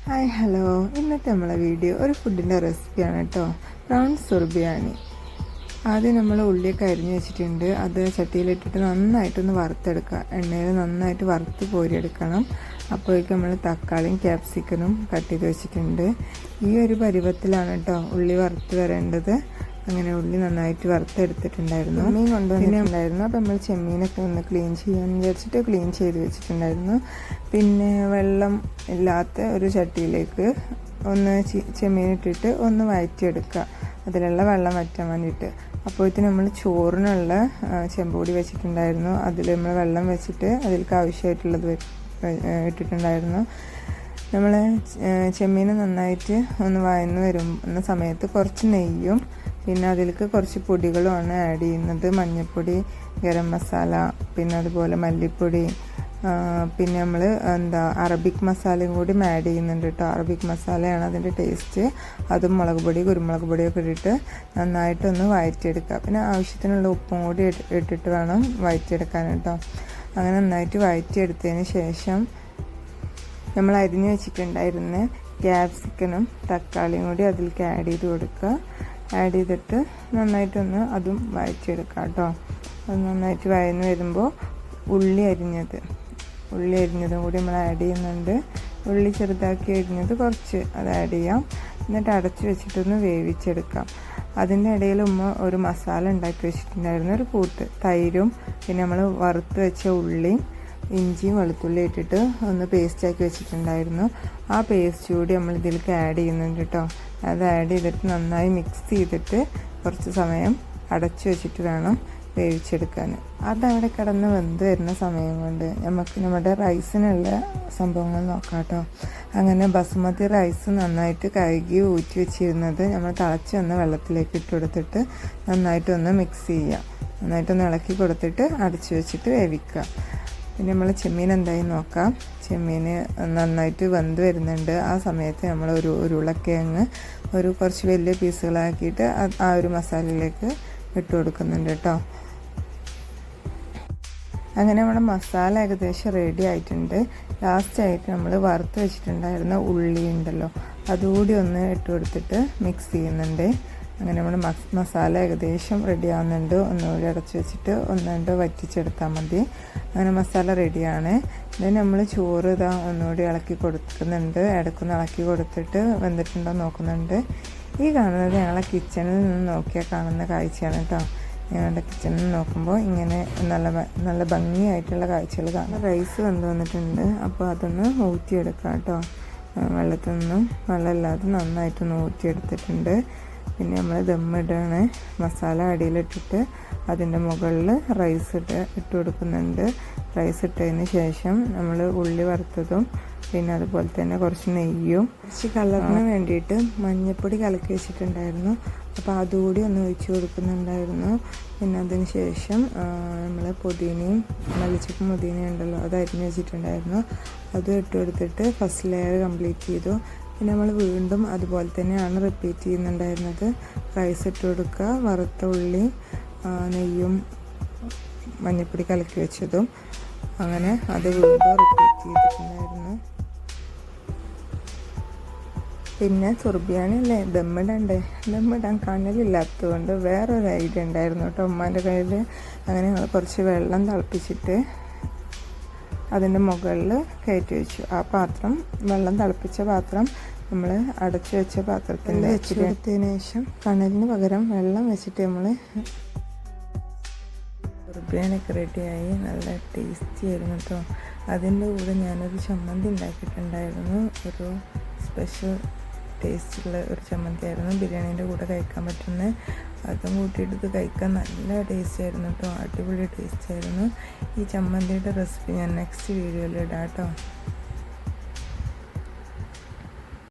Hi hello, ഇന്നത്തെ നമ്മളെ video ഒരു ഫുഡിൻ്റെ റെസിപ്പിയാണ് കേട്ടോ. പ്രോൺസ് സുർബിയാനി. ആദ്യം നമ്മൾ ഉള്ളിയൊക്കെ അരിഞ്ഞ് വെച്ചിട്ടുണ്ട്. അത് ചട്ടിയിലിട്ടിട്ട് നന്നായിട്ടൊന്ന് വറുത്തെടുക്കുക. എണ്ണയിൽ നന്നായിട്ട് വറുത്ത് കോരിയെടുക്കണം. അപ്പോഴേക്കും നമ്മൾ തക്കാളിയും ക്യാപ്സിക്കനും കട്ട് ചെയ്ത് വെച്ചിട്ടുണ്ട്. ഈ ഒരു പരുവത്തിലാണ് കേട്ടോ ഉള്ളി വറുത്ത് വരേണ്ടത്. അങ്ങനെ ഉള്ളി നന്നായിട്ട് വറുത്തെടുത്തിട്ടുണ്ടായിരുന്നു. മീൻ കൊണ്ടുവന്നിട്ടുണ്ടായിരുന്നു. അപ്പോൾ നമ്മൾ ചെമ്മീനൊക്കെ ഒന്ന് ക്ലീൻ ചെയ്യാമെന്ന് വിചാരിച്ചിട്ട് ക്ലീൻ ചെയ്ത് വെച്ചിട്ടുണ്ടായിരുന്നു. പിന്നെ വെള്ളം ഇല്ലാത്ത ഒരു ചട്ടിയിലേക്ക് ഒന്ന് ചെമ്മീനിട്ടിട്ട് ഒന്ന് വഴറ്റിയെടുക്കുക, അതിലുള്ള വെള്ളം വറ്റാൻ വേണ്ടിയിട്ട്. അപ്പോഴത്തേന് നമ്മൾ ചോറിനുള്ള ചെമ്പൊടി വെച്ചിട്ടുണ്ടായിരുന്നു. അതിൽ നമ്മൾ വെള്ളം വെച്ചിട്ട് അതിലേക്ക് ആവശ്യമായിട്ടുള്ളത് ഇട്ടിട്ടുണ്ടായിരുന്നു. നമ്മൾ ചെമ്മീൻ നന്നായിട്ട് ഒന്ന് വഴന്ന് വരുന്ന സമയത്ത് കുറച്ച് നെയ്യും പിന്നെ അതിലേക്ക് കുറച്ച് പൊടികളുമാണ് ആഡ് ചെയ്യുന്നത്. മഞ്ഞൾപ്പൊടി, ഗരം മസാല, പിന്നെ അതുപോലെ മല്ലിപ്പൊടി, പിന്നെ നമ്മൾ അറബിക് മസാലയും കൂടി ആഡ് ചെയ്യുന്നുണ്ട് കേട്ടോ. അറബിക് മസാലയാണ് അതിൻ്റെ ടേസ്റ്റ്. അതും മുളക് പൊടി, കുരുമുളക് പൊടിയൊക്കെ ഇട്ടിട്ട് നന്നായിട്ടൊന്ന് വഴറ്റിയെടുക്കുക. പിന്നെ ആവശ്യത്തിനുള്ള ഉപ്പും കൂടി ഇട്ടിട്ട് വേണം വഴറ്റിയെടുക്കാൻ കേട്ടോ. അങ്ങനെ നന്നായിട്ട് വഴറ്റിയെടുത്തതിന് ശേഷം നമ്മൾ അരിഞ്ഞ് വെച്ചിട്ടുണ്ടായിരുന്ന ക്യാപ്സിക്കനും തക്കാളിയും കൂടി അതിലേക്ക് ആഡ് ചെയ്ത് കൊടുക്കുക. ആഡ് ചെയ്തിട്ട് നന്നായിട്ടൊന്ന് അതും വഴറ്റിയെടുക്കുക കേട്ടോ. അത് നന്നായിട്ട് വഴന്ന് വരുമ്പോൾ ഉള്ളി അരിഞ്ഞതും കൂടി നമ്മൾ ആഡ് ചെയ്യുന്നുണ്ട്. ഉള്ളി ചെറുതാക്കി അരിഞ്ഞത് കുറച്ച് അത് ആഡ് ചെയ്യാം. എന്നിട്ട് അടച്ചു വെച്ചിട്ടൊന്ന് വേവിച്ചെടുക്കാം. അതിൻ്റെ ഇടയിൽ ഒരു മസാല ഉണ്ടാക്കി വെച്ചിട്ടുണ്ടായിരുന്നു, ഒരു കൂട്ട് തൈരും പിന്നെ നമ്മൾ വറുത്ത് വെച്ച ഉള്ളിയും ഇഞ്ചിയും വെളുത്തുള്ളി ഇട്ടിട്ട് ഒന്ന് പേസ്റ്റാക്കി വെച്ചിട്ടുണ്ടായിരുന്നു. ആ പേസ്റ്റ് കൂടി നമ്മൾ ഇതിലേക്ക് ആഡ് ചെയ്യുന്നുണ്ട് കേട്ടോ. അത് ആഡ് ചെയ്തിട്ട് നന്നായി മിക്സ് ചെയ്തിട്ട് കുറച്ച് സമയം അടച്ചു വെച്ചിട്ട് വേണം വേവിച്ചെടുക്കാൻ. അതവിടെ കിടന്ന് വെന്ത് വരുന്ന സമയം കൊണ്ട് നമുക്ക് നമ്മുടെ റൈസിനുള്ള സംഭവങ്ങൾ നോക്കാം കേട്ടോ. അങ്ങനെ ബസുമതി റൈസ് നന്നായിട്ട് കഴുകി ഊറ്റി വെച്ചിരുന്നത് നമ്മൾ തിളച്ച് വന്ന വെള്ളത്തിലേക്ക് ഇട്ട് കൊടുത്തിട്ട് നന്നായിട്ടൊന്ന് മിക്സ് ചെയ്യുക. നന്നായിട്ടൊന്ന് ഇളക്കി കൊടുത്തിട്ട് അടച്ചു വെച്ചിട്ട് വേവിക്കുക. പിന്നെ നമ്മൾ ചെമ്മീൻ എന്തായി നോക്കാം. ചെമ്മീൻ നന്നായിട്ട് വെന്ത് വരുന്നുണ്ട്. ആ സമയത്ത് നമ്മൾ ഒരു ഉരുളക്കിഴങ്ങ് കുറച്ച് വലിയ പീസുകളാക്കിയിട്ട് ആ ഒരു മസാലയിലേക്ക് ഇട്ട് കൊടുക്കുന്നുണ്ട് കേട്ടോ. അങ്ങനെ നമ്മുടെ മസാല ഏകദേശം റെഡി ആയിട്ടുണ്ട്. ലാസ്റ്റായിട്ട് നമ്മൾ വറുത്ത് വെച്ചിട്ടുണ്ടായിരുന്ന ഉള്ളി ഉണ്ടല്ലോ, അതുകൂടി ഒന്ന് ഇട്ട് കൊടുത്തിട്ട് മിക്സ് ചെയ്യുന്നുണ്ട്. അങ്ങനെ നമ്മുടെ മസാല ഏകദേശം റെഡി ആവുന്നുണ്ട്. ഒന്നുകൂടി അടച്ചു വെച്ചിട്ട് ഒന്നുകൊണ്ട് വറ്റിച്ചെടുത്താൽ മതി. അങ്ങനെ മസാല റെഡിയാണ്. then നമ്മൾ ചോറ് ഒന്നുകൂടി ഇളക്കി കൊടുക്കുന്നുണ്ട്. ഇടയ്ക്കൊന്ന് ഇളക്കി കൊടുത്തിട്ട് വെന്തിട്ടുണ്ടോ നോക്കുന്നുണ്ട്. ഈ കാണുന്നത് ഞങ്ങളെ കിച്ചണിൽ നിന്ന് നോക്കിയാൽ കാണുന്ന കാഴ്ചയാണ് കേട്ടോ. ഞങ്ങളുടെ കിച്ചണിൽ നോക്കുമ്പോൾ ഇങ്ങനെ നല്ല ഭംഗിയായിട്ടുള്ള കാഴ്ചകൾ കാണാം. റൈസ് വെന്ത് വന്നിട്ടുണ്ട്. അപ്പോൾ അതൊന്ന് ഊറ്റിയെടുക്കാം കേട്ടോ. വെള്ളത്തിൽ നിന്നും വെള്ളമില്ലാതെ നന്നായിട്ടൊന്ന് ഊറ്റിയെടുത്തിട്ടുണ്ട്. പിന്നെ നമ്മൾ ദമ്മിടാണ്. മസാല അടിയിലിട്ടിട്ട് അതിൻ്റെ മുകളിൽ റൈസ് ഇട്ട് കൊടുക്കുന്നുണ്ട്. റൈസ് ഇട്ടതിന് ശേഷം നമ്മൾ ഉള്ളി വറുത്തതും പിന്നെ അതുപോലെ തന്നെ കുറച്ച് നെയ്യും കുറച്ച് കളറിന് വേണ്ടിയിട്ട് മഞ്ഞൾപ്പൊടി കലക്കി വെച്ചിട്ടുണ്ടായിരുന്നു. അപ്പോൾ അതുകൂടി ഒന്ന് ഒഴിച്ച് കൊടുക്കുന്നുണ്ടായിരുന്നു. പിന്നെ അതിന് ശേഷം നമ്മൾ പുതിനയും മല്ലിച്ചപ്പും പുതിനയും ഉണ്ടല്ലോ, അത് അരിഞ്ഞ് വെച്ചിട്ടുണ്ടായിരുന്നു. അതും ഇട്ട് കൊടുത്തിട്ട് ഫസ്റ്റ് ലെയർ കംപ്ലീറ്റ് ചെയ്തു. പിന്നെ നമ്മൾ വീണ്ടും അതുപോലെ തന്നെയാണ് റിപ്പീറ്റ് ചെയ്യുന്നുണ്ടായിരുന്നത്. റൈസ് ഇട്ട് കൊടുക്കുക, വറുത്ത ഉള്ളി, നെയ്യും മഞ്ഞൾപ്പൊടി കലക്കി വെച്ചതും, അങ്ങനെ അത് വീണ്ടും റിപ്പീറ്റ് ചെയ്തിട്ടുണ്ടായിരുന്നു. പിന്നെ സുർബിയാനി അല്ലേ, ദമ്മിടാൻ കനലില്ലാത്തതുകൊണ്ട് വേറൊരു ഐഡിയ ഉണ്ടായിരുന്നു കേട്ടോ ഉമ്മാൻ്റെ കയ്യിൽ. അങ്ങനെ ഞങ്ങൾ കുറച്ച് വെള്ളം തിളപ്പിച്ചിട്ട് അതിൻ്റെ മുകളിൽ കയറ്റി വെച്ചു. ആ പാത്രം, വെള്ളം തിളപ്പിച്ച പാത്രം നമ്മൾ അടച്ചു വെച്ച പാത്രത്തിൽ വെച്ചെടുത്തതിന് ശേഷം കനലിന് പകരം വെള്ളം വെച്ചിട്ട് നമ്മൾ സുർബിയാനൊക്കെ റെഡിയായി. നല്ല ടേസ്റ്റി ആയിരുന്നു കേട്ടോ. അതിൻ്റെ കൂടെ ഞാനൊരു ചമ്മന്തി ഉണ്ടാക്കിയിട്ടുണ്ടായിരുന്നു. ഒരു സ്പെഷ്യൽ ടേസ്റ്റുള്ള ഒരു ചമ്മന്തി ആയിരുന്നു. ബിരിയാണീൻ്റെ കൂടെ കഴിക്കാൻ പറ്റുന്ന, അതും കൂട്ടിയിട്ട് കഴിക്കാൻ നല്ല ടേസ്റ്റ് ആയിരുന്നു കേട്ടോ. അടിപൊളി ടേസ്റ്റ് ആയിരുന്നു. ഈ ചമ്മന്തിയുടെ റെസിപ്പി ഞാൻ നെക്സ്റ്റ് വീഡിയോയിൽ ഇടാം കേട്ടോ.